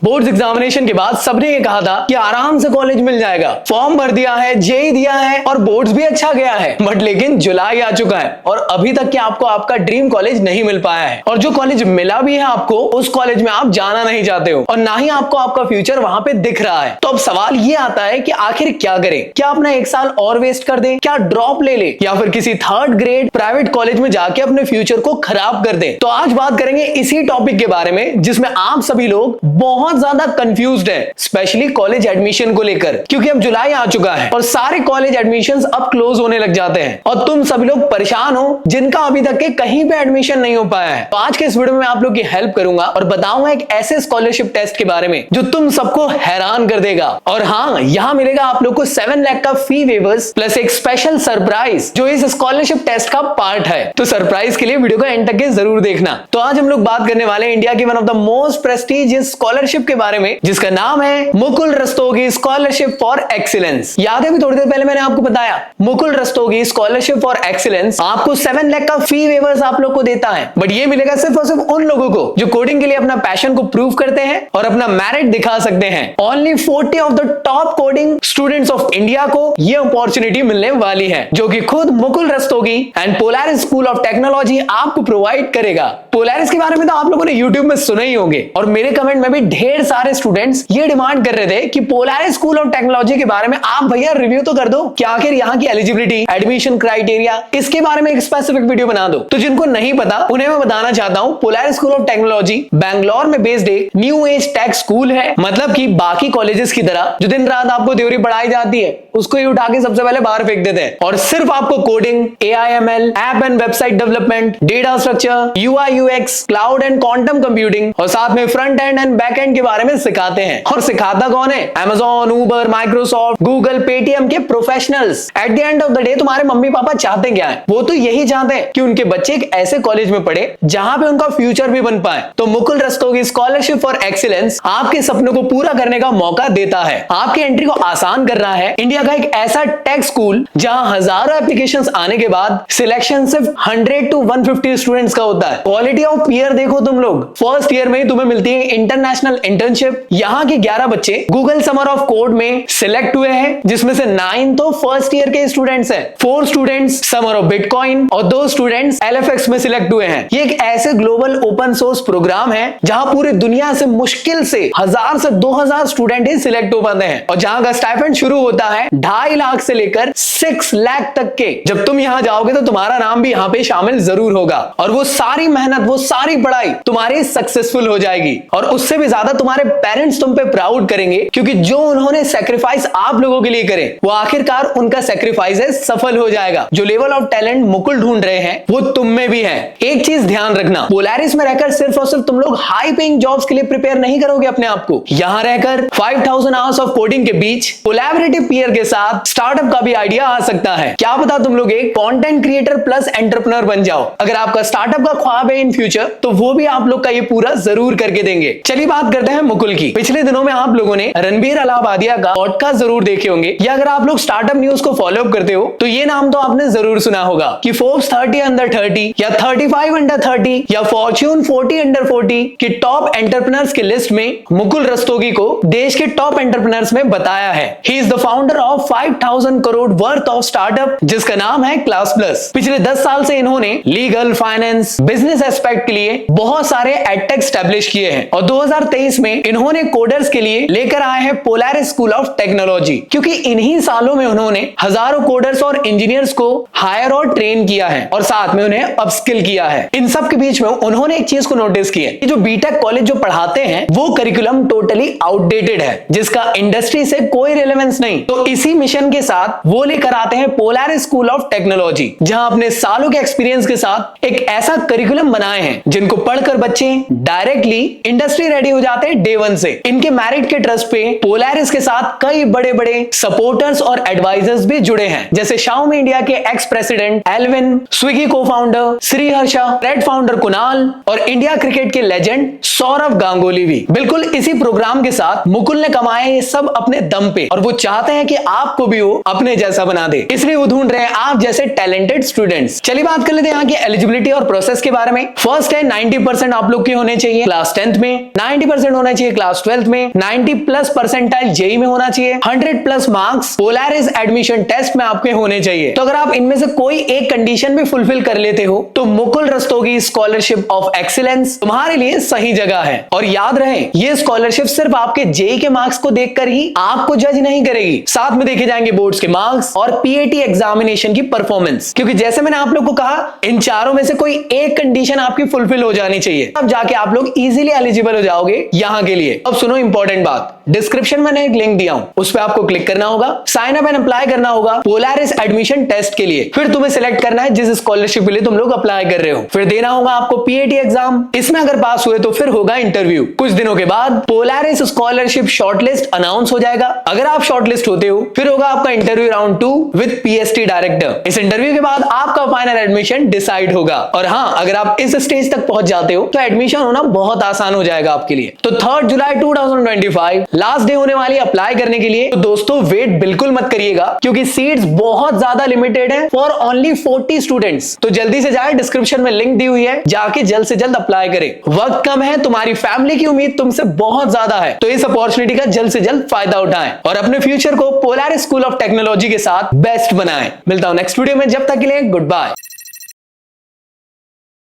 Board examination के बाद सबने ये कहा था कि आराम से कॉलेज मिल जाएगा, फॉर्म भर दिया है, जेई दिया है और बोर्ड्स भी अच्छा गया है। बट लेकिन जुलाई आ चुका है और अभी तक कि आपको आपका ड्रीम कॉलेज नहीं मिल पाया है, और जो कॉलेज मिला भी है आपको, उस कॉलेज में आप जाना नहीं चाहते हो और ना ही आपको आपका फ्यूचर वहां पे दिख रहा है। तो अब सवाल ये आता है कि आखिर क्या करें? क्या अपना एक साल और वेस्ट कर दें, क्या ड्रॉप ले ले, या फिर किसी थर्ड ग्रेड प्राइवेट कॉलेज में जाके अपने फ्यूचर को खराब कर दें? तो आज बात करेंगे इसी टॉपिक के बारे में जिसमें आप सभी लोग बहुत ज्यादा कंफ्यूज्ड हैं, स्पेशली कॉलेज एडमिशन को लेकर, क्योंकि अब जुलाई आ चुका है और सारे कॉलेज एडमिशंस अब क्लोज होने लग जाते हैं और तुम सभी लोग परेशान हो जिनका अभी तक के कहीं पे एडमिशन नहीं हो पाया है। तो आज के इस वीडियो में आप लोग की हेल्प करूंगा और बताऊंगा एक ऐसे स्कॉलरशिप टेस्ट के बारे में जो तुम सबको हैरान कर देगा। और हाँ, यहाँ मिलेगा आप लोग को 7 लाख का फी वेवर्स प्लस एक स्पेशल सरप्राइज जो इस स्कॉलरशिप टेस्ट का पार्ट है। तो सरप्राइज के लिए वीडियो को एंड तक के जरूर देखना। तो आज हम लोग बात करने वाले हैं इंडिया की one of the most prestigious scholarship के बारे में जिसका नाम है Mukul Rastogi scholarship for excellence. याद है अभी थोड़ी देर पहले मैंने आपको बताया, Mukul Rastogi scholarship for excellence आपको 7 लाख का फी वेवर्स आप लोग को देता है। बट ये मिलेगा सिर्फ और सिर्फ उन लोगों को जो कोडिंग के लिए अपना पैशन को प्रूव करते हैं और अपना मेरिट दिखा सकते हैं। Only 40 of the top coding students of India को ये अपॉर्चुनिटी मिलने वाली है, जो कि खुद Mukul Rastogi and Polaris school of technology आपको प्रोवाइड करेगा। पोलारिस के बारे में तो आप लोगों ने यूट्यूब में सुना ही होंगे और मेरे कमेंट में भी ढेर सारे स्टूडेंट्स ये डिमांड कर रहे थे कि पोलारिस स्कूल ऑफ टेक्नोलॉजी के बारे में आप भैया रिव्यू तो कर दो, कि आखिर यहाँ की एलिजिबिलिटी, एडमिशन क्राइटेरिया, इसके बारे में एक स्पेसिफिक वीडियो बना दो। तो जिनको नहीं पता उन्हें मैं बताना चाहता हूँ, Polaris school of technology Bangalore में बेस्ड एक न्यू एज टेक स्कूल है। मतलब कि बाकी कॉलेजेस की तरह जो दिन रात आपको थ्योरी पढ़ाई जाती है उसको ही उठा के सबसे पहले बाहर फेंक देते हैं और सिर्फ आपको coding, AIML, app and website development, data structure, UI UX, cloud and quantum computing और साथ में front end and back and के बारे में सिखाते हैं। और सिखाता कौन है? Amazon, Uber, Microsoft, Google, Paytm के professionals. At the end of the day तुम्हारे मम्मी पापा चाहते क्या है? वो तो यही चाहते हैं कि उनके बच्चे एक ऐसे कॉलेज में पढ़े जहां पे उनका फ्यूचर भी बन पाए। तो Mukul Rastogi scholarship for excellence आपके सपनों को पूरा करने का मौका देता है, आपकी एंट्री को आसान कर रहा है। इंडिया का एक ऐसा टेक स्कूल जहां हजारों एप्लीकेशंस आने के बाद सिलेक्शन सिर्फ 100 to 150 स्टूडेंट्स का होता है। क्वालिटी ऑफ पीयर देखो तुम लोग, फर्स्ट ईयर में ही तुम्हें मिलती है इंटरनेशनल इंटर्नशिप। यहाँ के 11 बच्चे गूगल समर ऑफ कोड में सिलेक्ट हुए हैं, जिसमें से 9 तो फर्स्ट ईयर के स्टूडेंट्स हैं, 4 स्टूडेंट्स समर ऑफ बिटकॉइन और 2 स्टूडेंट्स LFX में सिलेक्ट हुए हैं। ये एक ऐसे ग्लोबल ओपन सोर्स प्रोग्राम है जहां पूरी दुनिया से मुश्किल से 1000 से 2000 स्टूडेंट ही सिलेक्ट हो पाते हैं और जहां का स्टाइपेंड शुरू होता है 2.5 लाख से लेकर 6 लाख तक के। जब तुम यहाँ जाओगे तो तुम्हारा नाम भी यहाँ पे शामिल जरूर होगा और वो सारी मेहनत, वो सारी पढ़ाई तुम्हारी सक्सेसफुल हो जाएगी और उससे भी ज्यादा तुम्हारे पेरेंट्स तुम पे प्राउड करेंगे, क्योंकि जो उन्होंने सेक्रीफाइस आप लोगों के लिए करे वो आखिरकार उनका सेक्रीफाइस सफल हो जाएगा। जो लेवल ऑफ टैलेंट मुकुल ढूंढ रहे हैं वो तुम में भी है। एक चीज ध्यान रखना, पोलारिस में रहकर सिर्फ और सिर्फ तुम लोग हाई पेइंग जॉब्स के लिए प्रिपेयर नहीं करोगे अपने आप को। यहाँ रहकर 5000 आवर्स ऑफ कोडिंग के बीच कोलैबोरेटिव पीयर के साथ स्टार्टअप का भी आइडिया आ सकता है। क्या पता तुम लोग एक कंटेंट क्रिएटर प्लस एंटरप्रेन्योर बन जाओ। अगर आपका स्टार्टअप का ख्वाब है इन फ्यूचर तो वो भी आप लोग का ये पूरा जरूर करके देंगे। चलिए बात करते हैं मुकुल की। पिछले दिनों में आप लोगों ने रणबीर अलाहाबादिया का पॉडकास्ट जरूर देखे होंगे, या अगर आप लोग स्टार्टअप न्यूज को फॉलो अप करते हो तो ये नाम तो आपने जरूर सुना होगा कि फोर्ब्स 30 अंडर 30 या 35 अंडर 30 या फॉर्च्यून 40 अंडर 40 की टॉप एंटरप्रेन्योर्स की लिस्ट में मुकुल रस्तोगी को देश के टॉप एंटरप्रेन्योर्स में बताया है। He is the founder of 5000 crore worth of startup जिसका नाम है क्लास प्लस। पिछले 10 साल से इन्होंने लीगल, फाइनेंस, बिजनेस एस्पेक्ट के लिए बहुत सारे एडटेक स्टैब्लिश किए हैं और 2023 में इन्होंने कोडर्स के लिए लेकर आए हैं पोलारिस स्कूल ऑफ टेक्नोलॉजी, क्योंकि इन्हीं सालों में उन्होंने हजारों कोडर्स और इंजीनियर्स को हायर और ट्रेन किया है और साथ में उन्हें अपस्किल किया है। इन सब के बीच में उन्होंने एक चीज को नोटिस किया कि जो बीटेक कॉलेज जो पढ़ाते हैं वो करिकुलम टोटली आउटडेटेड है, जिसका इंडस्ट्री से कोई रिलेवेंस नहीं। तो इसी मिशन के साथ वो लेकर आते हैं पोलारिस स्कूल ऑफ टेक्नोलॉजी, जहां अपने सालों के एक्सपीरियंस के साथ एक ऐसा करिकुलम बनाए हैं जिनको पढ़कर बच्चे डायरेक्टली इंडस्ट्री रेडी हो जाते हैं डे 1 से। इनके मेरिट के ट्रस्ट पे पोलारिस के साथ कई बड़े बड़े सपोर्टर्स और एडवाइजर्स भी जुड़े हैं, जैसे शाओमी इंडिया के एक्स प्रेसिडेंट एल्विन, स्विगी को फाउंडर श्रीहर्षा, रेड फाउंडर कुणाल और इंडिया क्रिकेट के लेजेंड सौरव गांगुली भी। बिल्कुल इसी प्रोग्राम के साथ मुकुल ने कमाए ये सब अपने दम पे और वो चाहते हैं कि आपको भी वो अपने जैसा बना दे, इसलिए वो ढूंढ रहे हैं आप जैसे टैलेंटेड स्टूडेंट्स। चलिए बात कर लेते हैं यहाँ की एलिजिबिलिटी और प्रोसेस के बारे में। फर्स्ट है 90% आप लोग के होने चाहिए क्लास 10th में, 90% परसेंट होना चाहिए क्लास 12th में, 90+ परसेंटाइल जेई में होना चाहिए, 100+ मार्क्स पोलारिस एडमिशन टेस्ट में आपके होने चाहिए। तो अगर आप इनमें से कोई एक कंडीशन भी फुलफिल कर लेते हो तो Mukul Rastogi scholarship of excellence तुम्हारे लिए सही जगह है। और याद रहे, ये स्कॉलरशिप सिर्फ आपके जेई के मार्क्स को देखकर ही आपको जज नहीं करेगी, साथ में देखे जाएंगे बोर्ड्स के मार्क्स और पीएटी एग्जामिनेशन की परफॉर्मेंस। क्योंकि जैसे मैंने आप लोग को कहा, इन चारों में से कोई एक कंडीशन आपकी फुलफिल हो जानी चाहिए, अब जाके आप लोग इजीली एलिजिबल हो जाओगे यहां के लिए। अब सुनो इंपॉर्टेंट बात, डिस्क्रिप्शन में मैंने एक लिंक दिया हूं, उस पर आपको क्लिक करना होगा, साइन अप एंड अप्लाई करना होगा पोलारिस एडमिशन टेस्ट के लिए। फिर तुम्हें सिलेक्ट करना है जिस स्कॉलरशिप के लिए तुम लोग अप्लाई कर रहे हो, फिर देना होगा आपको पीएटी एग्जाम। इसमें अगर पास हुए तो फिर होगा इंटरव्यू। कुछ दिनों के बाद पोलारिस स्कॉलरशिप शॉर्टलिस्ट अनाउंस हो जाएगा। अगर आप शॉर्टलिस्ट होते हो फिर होगा आपका interview round 2 with PST director. इस इंटरव्यू के बाद आपका फाइनल एडमिशन डिसाइड होगा। और हाँ, अगर आप इस स्टेज तक पहुंच जाते हो तो एडमिशन होना बहुत आसान हो जाएगा आपके लिए। तो 3 जुलाई 2025 लास्ट डे होने वाली अप्लाई करने के लिए। तो दोस्तों वेट बिल्कुल मत करिएगा, क्योंकि सीट्स बहुत ज्यादा लिमिटेड है फॉर ओनली 40 स्टूडेंट्स। तो जल्दी से जाए, डिस्क्रिप्शन में लिंक दी हुई है, जाके जल्द से जल्द अप्लाई करें। वक्त कम है, तुम्हारी फैमिली की उम्मीद तुमसे बहुत ज्यादा है, तो इस अपॉर्चुनिटी का जल्द से जल्द फायदा उठाएं और अपने फ्यूचर को पोलारिस स्कूल ऑफ टेक्नोलॉजी के साथ बेस्ट बनाएं। मिलता हूं नेक्स्ट वीडियो में, जब तक के लिए गुड बाय।